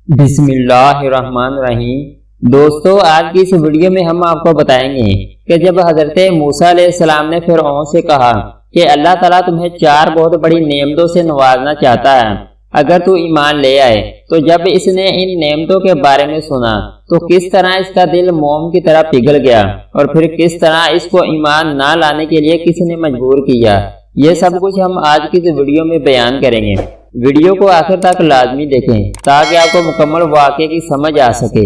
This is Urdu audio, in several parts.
بسم اللہ الرحمن الرحیم۔ دوستو، آج کی اس ویڈیو میں ہم آپ کو بتائیں گے کہ جب حضرت موسیٰ علیہ السلام نے فرعون سے کہا کہ اللہ تعالیٰ تمہیں 4 بہت بڑی نعمتوں سے نوازنا چاہتا ہے اگر تو ایمان لے آئے، تو جب اس نے ان نعمتوں کے بارے میں سنا تو کس طرح اس کا دل موم کی طرح پگھل گیا، اور پھر کس طرح اس کو ایمان نہ لانے کے لیے کس نے مجبور کیا، یہ سب کچھ ہم آج کی اس ویڈیو میں بیان کریں گے۔ ویڈیو کو آخر تک لازمی دیکھیں تاکہ آپ کو مکمل واقعے کی سمجھ آ سکے۔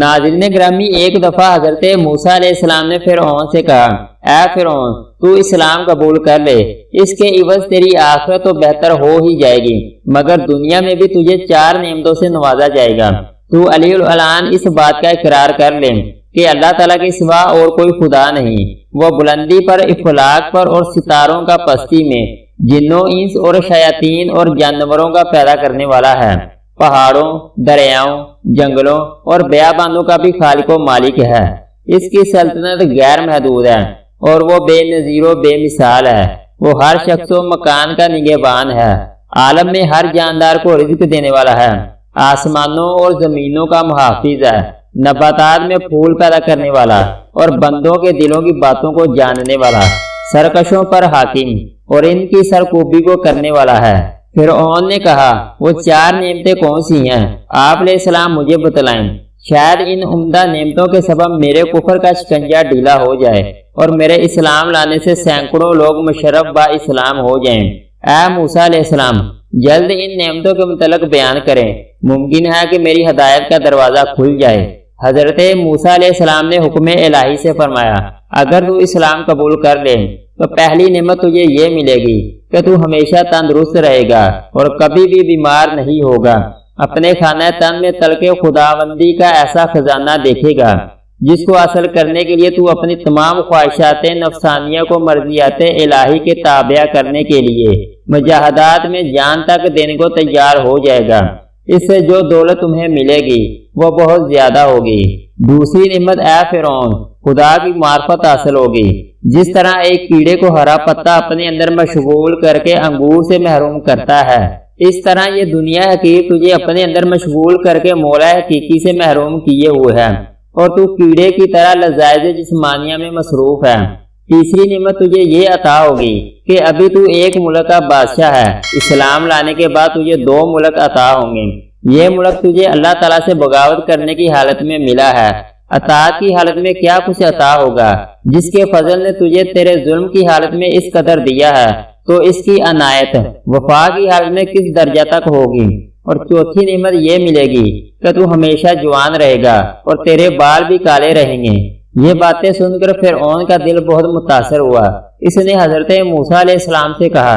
ناظرین گرامی، ایک دفعہ حضرت موسیٰ علیہ السلام نے فرعون سے کہا، اے فرعون، تو اسلام قبول کر لے، اس کے عوض تیری آخرت تو بہتر ہو ہی جائے گی، مگر دنیا میں بھی تجھے 4 نعمتوں سے نوازا جائے گا۔ تو علی الاعلان اس بات کا اقرار کر لے کہ اللہ تعالیٰ کے سوا اور کوئی خدا نہیں، وہ بلندی پر، افلاک پر اور ستاروں کا پستی میں، جنوں، انس اور شیاطین اور جانوروں کا پیدا کرنے والا ہے، پہاڑوں، دریاؤں، جنگلوں اور بیابانوں کا بھی خالق و مالک ہے۔ اس کی سلطنت غیر محدود ہے اور وہ بے نظیر و بے مثال ہے۔ وہ ہر شخص و مکان کا نگہبان ہے، عالم میں ہر جاندار کو رزق دینے والا ہے، آسمانوں اور زمینوں کا محافظ ہے، نباتات میں پھول پیدا کرنے والا اور بندوں کے دلوں کی باتوں کو جاننے والا، سرکشوں پر حاکم اور ان کی سرکوبی کو کرنے والا ہے۔ فرعون نے کہا، وہ 4 نعمتیں کون سی ہیں؟ آپ علیہ السلام مجھے بتلائیں، شاید ان عمدہ نعمتوں کے سبب میرے کفر کا شکنجہ ڈھیلا ہو جائے اور میرے اسلام لانے سے سینکڑوں لوگ مشرف با اسلام ہو جائیں۔ اے موسیٰ علیہ السلام، جلد ان نعمتوں کے متعلق بیان کریں، ممکن ہے کہ میری ہدایت کا دروازہ کھل جائے۔ حضرت موسیٰ علیہ السلام نے حکم الہی سے فرمایا، اگر تو اسلام قبول کر لے تو پہلی نعمت تجھے یہ ملے گی کہ تو ہمیشہ تندرست رہے گا اور کبھی بھی بیمار نہیں ہوگا۔ اپنے خانہ تن میں تلک خداوندی کا ایسا خزانہ دیکھے گا جس کو حاصل کرنے کے لیے تو اپنی تمام خواہشات نفسانیہ کو مرضیات الہی کے تابع کرنے کے لیے مجاہدات میں جان تک دینے کو تیار ہو جائے گا۔ اس سے جو دولت تمہیں ملے گی وہ بہت زیادہ ہوگی۔ دوسری نعمت، اے فرعون، خدا کی معرفت حاصل ہوگی۔ جس طرح ایک کیڑے کو ہرا پتا اپنے اندر مشغول کر کے انگور سے محروم کرتا ہے، اس طرح یہ دنیا حقیر تجھے اپنے اندر مشغول کر کے مولا حقیقی سے محروم کیے ہوئے ہے اور تو کیڑے کی طرح لذائذ جسمانیہ میں مصروف ہے۔ تیسری نعمت تجھے یہ عطا ہوگی کہ ابھی تو ایک ملک کا بادشاہ ہے، اسلام لانے کے بعد تجھے 2 ملک عطا ہوں گے۔ یہ ملک تجھے اللہ تعالیٰ سے بغاوت کرنے کی حالت میں ملا ہے، اطاعت کی حالت میں کیا کچھ عطا ہوگا؟ جس کے فضل نے تجھے تیرے ظلم کی حالت میں اس قدر دیا ہے تو اس کی عنایت وفا کی حالت میں کس درجہ تک ہوگی؟ اور چوتھی نعمت یہ ملے گی کہ تو ہمیشہ جوان رہے گا اور تیرے بال بھی کالے رہیں گے۔ یہ باتیں سن کر فرعون کا دل بہت متاثر ہوا۔ اس نے حضرت موسیٰ علیہ السلام سے کہا،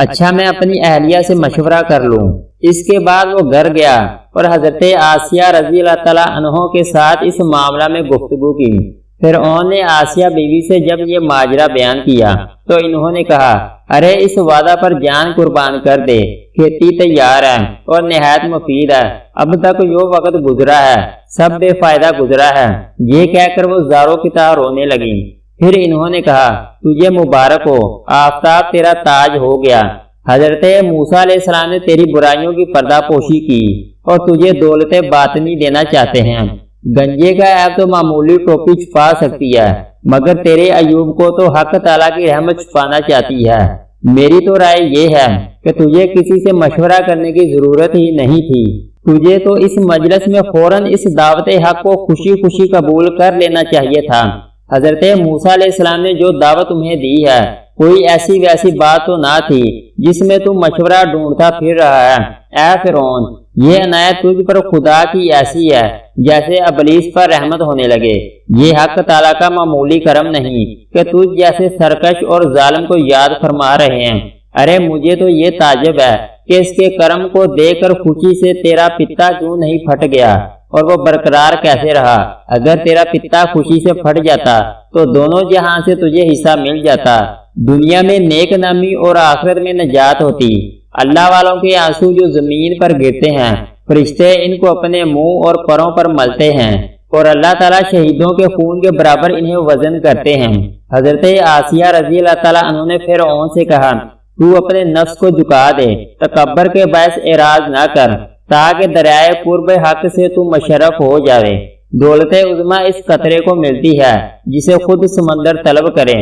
اچھا میں اپنی اہلیہ سے مشورہ کر لوں۔ اس کے بعد وہ گھر گیا اور حضرت آسیہ رضی اللہ تعالیٰ عنہ کے ساتھ اس معاملہ میں گفتگو کی۔ فرعون نے آسیہ بیوی سے جب یہ ماجرا بیان کیا تو انہوں نے کہا، ارے اس وعدہ پر جان قربان کر دے، کھیتی تیار ہے اور نہایت مفید ہے، اب تک جو وقت گزرا ہے سب بے فائدہ گزرا ہے۔ یہ کہہ کر وہ زاروں کی طرح رونے لگی۔ پھر انہوں نے کہا، تجھے مبارک ہو، آفتاب تیرا تاج ہو گیا۔ حضرت موسیٰ علیہ السلام نے تیری برائیوں کی پردہ پوشی کی اور تجھے دولت باطنی دینا چاہتے ہیں۔ گنجے کا عیب تو معمولی ٹوپی چھپا سکتی ہے، مگر تیرے عیوب کو تو حق تعالیٰ کی رحمت چھپانا چاہتی ہے۔ میری تو رائے یہ ہے کہ تجھے کسی سے مشورہ کرنے کی ضرورت ہی نہیں تھی، تجھے تو اس مجلس میں فوراً اس دعوت حق کو خوشی خوشی قبول کر لینا چاہیے تھا۔ حضرت موسیٰ علیہ السلام نے جو دعوت تمہیں دی ہے کوئی ایسی ویسی بات تو نہ تھی جس میں تم مشورہ ڈھونڈتا پھر رہا ہے۔ اے فرعون، یہ عنایت تجھ پر خدا کی ایسی ہے جیسے ابلیس پر رحمت ہونے لگے۔ یہ حق تعالیٰ کا معمولی کرم نہیں کہ تجھ جیسے سرکش اور ظالم کو یاد فرما رہے ہیں۔ ارے مجھے تو یہ تعجب ہے کہ اس کے کرم کو دیکھ کر خوشی سے تیرا پتا کیوں نہیں پھٹ گیا اور وہ برقرار کیسے رہا؟ اگر تیرا پتا خوشی سے پھٹ جاتا تو دونوں جہاں سے تجھے حصہ مل جاتا، دنیا میں نیک نامی اور آخرت میں نجات ہوتی۔ اللہ والوں کے آنسو جو زمین پر گرتے ہیں، فرشتے ان کو اپنے منہ اور پروں پر ملتے ہیں اور اللہ تعالیٰ شہیدوں کے خون کے برابر انہیں وزن کرتے ہیں۔ حضرت آسیہ رضی اللہ تعالیٰ عنہ نے فرعون سے کہا، تو اپنے نفس کو جھکا دے، تکبر کے باعث اعراض نہ کر، تاکہ دریائے قرب حق سے تو مشرف ہو جاوے۔ دولت عظمی اس قطرے کو ملتی ہے جسے خود سمندر طلب کرے۔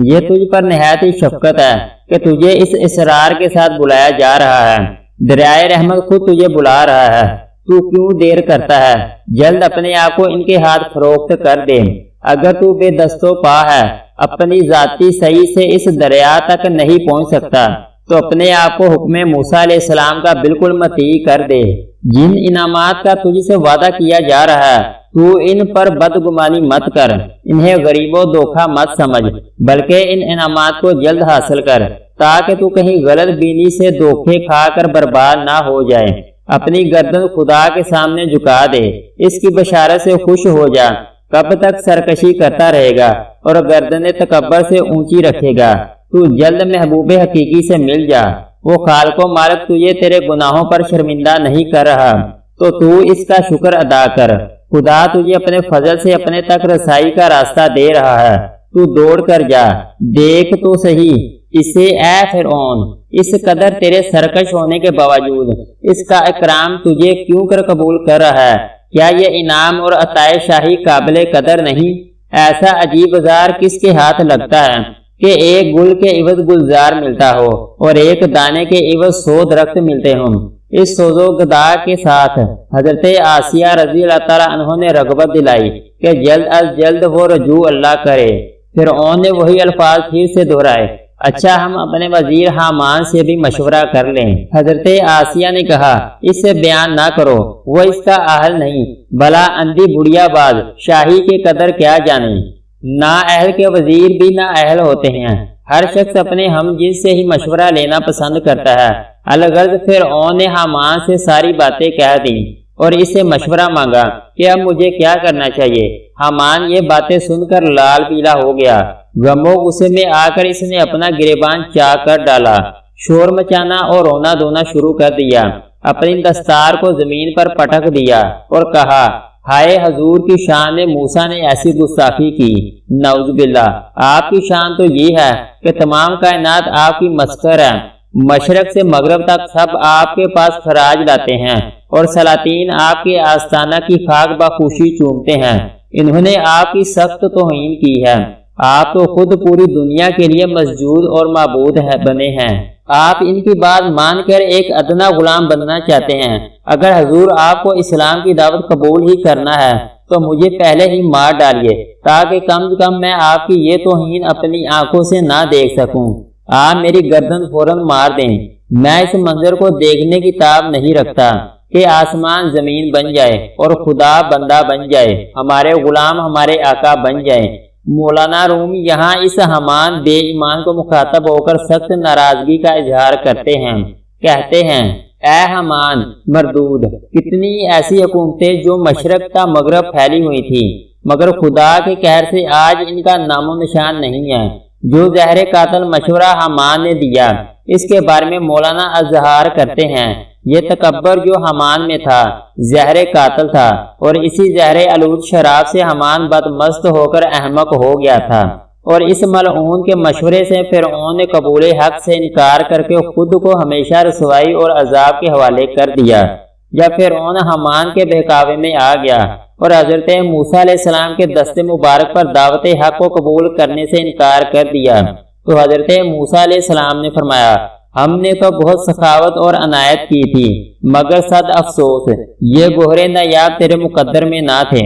یہ تجھ پر نہایت ہی شفقت ہے کہ تجھے اس اصرار کے ساتھ بلایا جا رہا ہے۔ دریائے رحمت خود تجھے بلا رہا ہے، تو کیوں دیر کرتا ہے؟ جلد اپنے آپ کو ان کے ہاتھ فروخت کر دے۔ اگر تو بے دست و پا ہے، اپنی ذاتی صحیح سے اس دریا تک نہیں پہنچ سکتا، تو اپنے آپ کو حکم موسیٰ علیہ السلام کا بالکل مطیع کر دے۔ جن انعامات کا تجھ سے وعدہ کیا جا رہا ہے، تو ان پر بدگمانی مت کر، انہیں غریب و دھوکہ مت سمجھ، بلکہ ان انعامات کو جلد حاصل کر تاکہ تو کہیں غلط بینی سے دھوکے کھا کر برباد نہ ہو جائے۔ اپنی گردن خدا کے سامنے جھکا دے، اس کی بشارت سے خوش ہو جا۔ کب تک سرکشی کرتا رہے گا اور گردن تکبر سے اونچی رکھے گا؟ تو جلد محبوب حقیقی سے مل جا۔ وہ خالق و مالک تجھے تیرے گناہوں پر شرمندہ نہیں کر رہا، تو اس کا شکر ادا کر۔ خدا تجھے اپنے فضل سے اپنے تک رسائی کا راستہ دے رہا ہے، تو دوڑ کر جا۔ دیکھ تو صحیح اسے اے فرعون، اس قدر تیرے سرکش ہونے کے باوجود اس کا اکرام تجھے کیوں کر قبول کر رہا ہے؟ کیا یہ انعام اور عطائے شاہی قابل قدر نہیں؟ ایسا عجیب بازار کس کے ہاتھ لگتا ہے کہ ایک گل کے عوض گلزار ملتا ہو اور ایک دانے کے عوض 100 درخت ملتے ہوں۔ اس سوز و گدا کے ساتھ حضرت آسیہ رضی اللہ تعالیٰ عنہ نے رغبت دلائی کہ جلد از جلد وہ رجوع اللہ کرے۔ فرعون نے وہی الفاظ پھر سے دہرائے، اچھا ہم اپنے وزیر حامان سے بھی مشورہ کر لیں۔ حضرت آسیہ نے کہا، اس سے بیان نہ کرو، وہ اس کا اہل نہیں، بھلا اندھی بڑھیا باز شاہی کے قدر کیا جانے۔ نا اہل کے وزیر بھی نا اہل ہوتے ہیں۔ ہر شخص اپنے ہم جنس سے ہی مشورہ لینا پسند کرتا ہے۔ الغرض فرعون نے حامان سے ساری باتیں کہہ دیں اور اس سے مشورہ مانگا کہ اب مجھے کیا کرنا چاہیے۔ حامان یہ باتیں سن کر لال پیلا ہو گیا۔ غم و غصے میں آ کر اس نے اپنا گریبان چاک کر ڈالا، شور مچانا اور رونا دھونا شروع کر دیا، اپنی دستار کو زمین پر پٹک دیا اور کہا، ہائے حضور کی شان میں موسیٰ نے ایسی گستاخی کی، نعوذ باللہ۔ آپ کی شان تو یہ ہے کہ تمام کائنات آپ کی مسخر ہے، مشرق سے مغرب تک سب آپ کے پاس خراج لاتے ہیں اور سلاطین آپ کے آستانہ کی خاک بخوشی چومتے ہیں۔ انہوں نے آپ کی سخت توہین کی ہے۔ آپ تو خود پوری دنیا کے لیے مسجود اور معبود بنے ہیں۔ آپ ان کی بات مان کر ایک ادنا غلام بننا چاہتے ہیں۔ اگر حضور آپ کو اسلام کی دعوت قبول ہی کرنا ہے تو مجھے پہلے ہی مار ڈالیے تاکہ کم از کم میں آپ کی یہ توہین اپنی آنکھوں سے نہ دیکھ سکوں۔ آپ میری گردن فوراً مار دیں۔ میں اس منظر کو دیکھنے کی تاب نہیں رکھتا کہ آسمان زمین بن جائے اور خدا بندہ بن جائے، ہمارے غلام ہمارے آقا بن جائے۔ مولانا رومی یہاں اس حامان بے ایمان کو مخاطب ہو کر سخت ناراضگی کا اظہار کرتے ہیں۔ کہتے ہیں، اے حامان مردود، کتنی ایسی حکومتیں جو مشرق تا مغرب پھیلی ہوئی تھی، مگر خدا کے قہر سے آج ان کا نام و نشان نہیں ہے۔ جو زہر قاتل مشورہ حامان نے دیا، اس کے بارے میں مولانا اظہار کرتے ہیں، یہ تکبر جو حامان میں تھا زہر قاتل تھا، اور اسی زہر آلود شراب سے حامان بدمست ہو کر احمق ہو گیا تھا، اور اس ملعون کے مشورے سے فرعون نے قبول حق سے انکار کر کے خود کو ہمیشہ رسوائی اور عذاب کے حوالے کر دیا۔ جب فرعون حامان کے بہکاوے میں آ گیا اور حضرت موسیٰ علیہ السلام کے دست مبارک پر دعوت حق کو قبول کرنے سے انکار کر دیا، تو حضرت موسیٰ علیہ السلام نے فرمایا، ہم نے تو بہت سخاوت اور عنایت کی تھی، مگر صد افسوس یہ گوہرے نایاب تیرے مقدر میں نہ تھے۔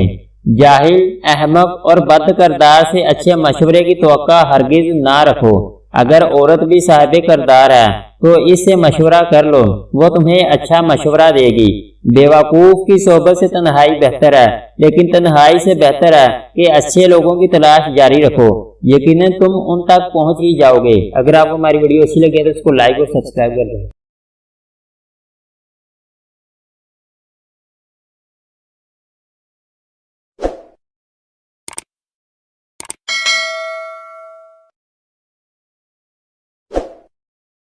جاہل، احمق اور بد کردار سے اچھے مشورے کی توقع ہرگز نہ رکھو۔ اگر عورت بھی صاحب کردار ہے تو اس سے مشورہ کر لو، وہ تمہیں اچھا مشورہ دے گی۔ بیوقوف کی صحبت سے تنہائی بہتر ہے، لیکن تنہائی سے بہتر ہے کہ اچھے لوگوں کی تلاش جاری رکھو، یقیناً تم ان تک پہنچ ہی جاؤ گے۔ اگر آپ کو ہماری ویڈیو اچھی لگے تو اس کو لائک اور سبسکرائب کر دیں۔